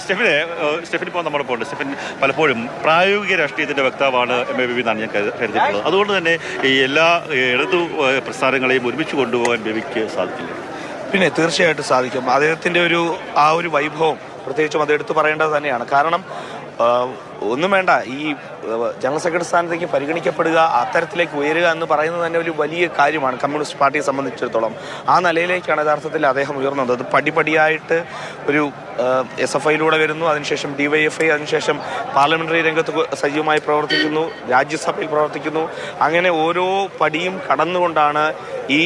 സ്റ്റെഫിൻ ഇപ്പോൾ നമ്മുടെ പോകുന്നുണ്ട്. സ്റ്റെഫിൻ പലപ്പോഴും പ്രായോഗിക രാഷ്ട്രീയത്തിൻ്റെ വക്താവാണ് MABB എന്നാണ് ഞാൻ കരുതിയിട്ടുള്ളത്. അതുകൊണ്ട് തന്നെ ഈ എല്ലാ ഇടതു പ്രസ്ഥാനങ്ങളെയും ഒരുമിച്ച് കൊണ്ടുപോകാൻ ബേബിക്ക് സാധിക്കില്ല. പിന്നെ തീർച്ചയായിട്ടും സാധിക്കും. അദ്ദേഹത്തിൻ്റെ ആ ഒരു വൈഭവം പ്രത്യേകിച്ചും അത് എടുത്തു പറയേണ്ടത് തന്നെയാണ്. കാരണം ഒന്നും വേണ്ട, ഈ ജനറൽ സെക്രട്ടറി സ്ഥാനത്തേക്ക് പരിഗണിക്കപ്പെടുക, അത്തരത്തിലേക്ക് ഉയരുക എന്ന് പറയുന്നത് തന്നെ ഒരു വലിയ കാര്യമാണ് കമ്മ്യൂണിസ്റ്റ് പാർട്ടിയെ സംബന്ധിച്ചിടത്തോളം. ആ നിലയിലേക്കാണ് യഥാർത്ഥത്തിൽ അദ്ദേഹം ഉയർന്നത്. അത് പടിപടിയായിട്ട് ഒരു SFIയിലൂടെ വരുന്നു, അതിനുശേഷം DYFI, അതിനുശേഷം പാർലമെന്ററി രംഗത്ത് സജീവമായി പ്രവർത്തിക്കുന്നു, രാജ്യസഭയിൽ പ്രവർത്തിക്കുന്നു. അങ്ങനെ ഓരോ പടിയും കടന്നുകൊണ്ടാണ് ഈ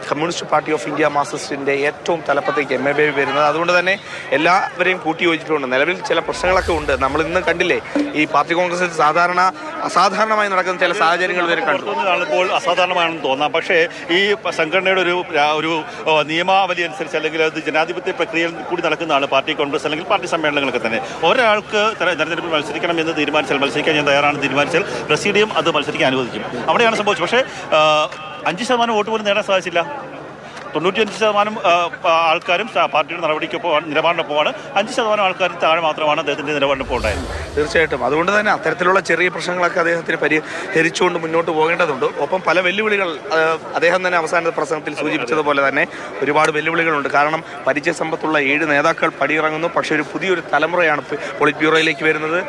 കമ്മ്യൂണിസ്റ്റ് പാർട്ടി ഓഫ് ഇന്ത്യ മാർക്സിസ്റ്റിൻ്റെ ഏറ്റവും തലപ്പത്തേക്ക് MABB വരുന്നത്. അതുകൊണ്ട് തന്നെ എല്ലാവരെയും കൂട്ടി യോജിച്ചിട്ടുണ്ട്. നിലവിൽ ചില പ്രശ്നങ്ങളൊക്കെ ഉണ്ട്. നമ്മൾ ഇന്ന് കണ്ടില്ലേ, ഈ പാർട്ടി കോൺഗ്രസിൽ അസാധാരണമായി നടക്കുന്ന ചില സാഹചര്യങ്ങൾ വരെ കാണുമ്പോൾ അസാധാരണമാണെന്ന് തോന്നാം. പക്ഷേ ഈ സംഘടനയുടെ ഒരു നിയമാവലി അനുസരിച്ച്, അല്ലെങ്കിൽ അത് ജനാധിപത്യ പ്രക്രിയയിൽ കൂടി നടക്കുന്നതാണ് പാർട്ടി കോൺഗ്രസ് അല്ലെങ്കിൽ പാർട്ടി സമ്മേളനങ്ങളൊക്കെ തന്നെ. ഒരാൾക്ക് തെരഞ്ഞെടുപ്പിൽ മത്സരിക്കണം എന്ന് തീരുമാനിച്ചാൽ, മത്സരിക്കാൻ ഞാൻ തയ്യാറാണെന്ന് തീരുമാനിച്ചാൽ പ്രസിഡിയം അത് മത്സരിക്കാൻ അനുവദിക്കും. അവിടെയാണ് സംഭവിച്ചത്. പക്ഷേ 5% വോട്ട് പോലും നേടാൻ സാധിച്ചില്ല. 95% ആൾക്കാരും പാർട്ടിയുടെ നിലപാടിനൊപ്പമാണ്. 5% ആൾക്കാരും താഴെ മാത്രമാണ് അദ്ദേഹത്തിൻ്റെ നിലപാടിനൊപ്പം ഉണ്ടായത്. തീർച്ചയായിട്ടും. അതുകൊണ്ട് തന്നെ അത്തരത്തിലുള്ള ചെറിയ പ്രശ്നങ്ങളൊക്കെ അദ്ദേഹത്തിന് പരിഹരിച്ചുകൊണ്ട് മുന്നോട്ട് പോകേണ്ടതുണ്ട്. ഒപ്പം പല വെല്ലുവിളികൾ അദ്ദേഹം തന്നെ അവസാന പ്രസംഗത്തിൽ സൂചിപ്പിച്ചതുപോലെ തന്നെ ഒരുപാട് വെല്ലുവിളികളുണ്ട്. കാരണം പരിചയസമ്പത്തുള്ള 7 നേതാക്കൾ പടിയിറങ്ങുന്നു. പക്ഷേ പുതിയൊരു തലമുറയാണ് പോളിറ്റ് ബ്യൂറോയിലേക്ക് വരുന്നത്,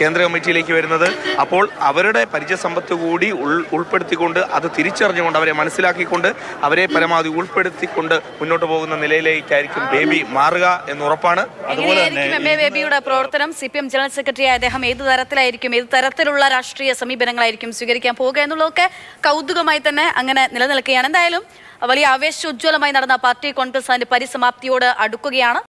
കേന്ദ്ര കമ്മിറ്റിയിലേക്ക് വരുന്നത്. അപ്പോൾ അവരുടെ പരിചയസമ്പത്ത് കൂടി ഉൾപ്പെടുത്തിക്കൊണ്ട്, അത് തിരിച്ചറിഞ്ഞുകൊണ്ട്, അവരെ മനസ്സിലാക്കിക്കൊണ്ട്, അവരെ പരമാവധി ഉൾപ്പെടുത്തിക്കൊണ്ട് മുന്നോട്ട് പോകുന്ന നിലയിലേക്കായിരിക്കും ബേബി മാറുക എന്ന് ഉറപ്പാണ്. അതുപോലെ തന്നെ ബേബിയുടെ പ്രവർത്തനം CPM ജനറൽ സെക്രട്ടറിയായ അദ്ദേഹം ഏത് തരത്തിലുള്ള രാഷ്ട്രീയ സമീപനങ്ങളായിരിക്കും സ്വീകരിക്കാൻ പോകുക എന്നുള്ളതൊക്കെ കൗതുകമായി തന്നെ അങ്ങനെ നിലനിൽക്കുകയാണ്. എന്തായാലും വലിയ ആവേശോജ്വലമായി നടന്ന പാർട്ടി കോൺഗ്രസ് അതിന്റെ പരിസമാപ്തിയോട് അടുക്കുകയാണ്.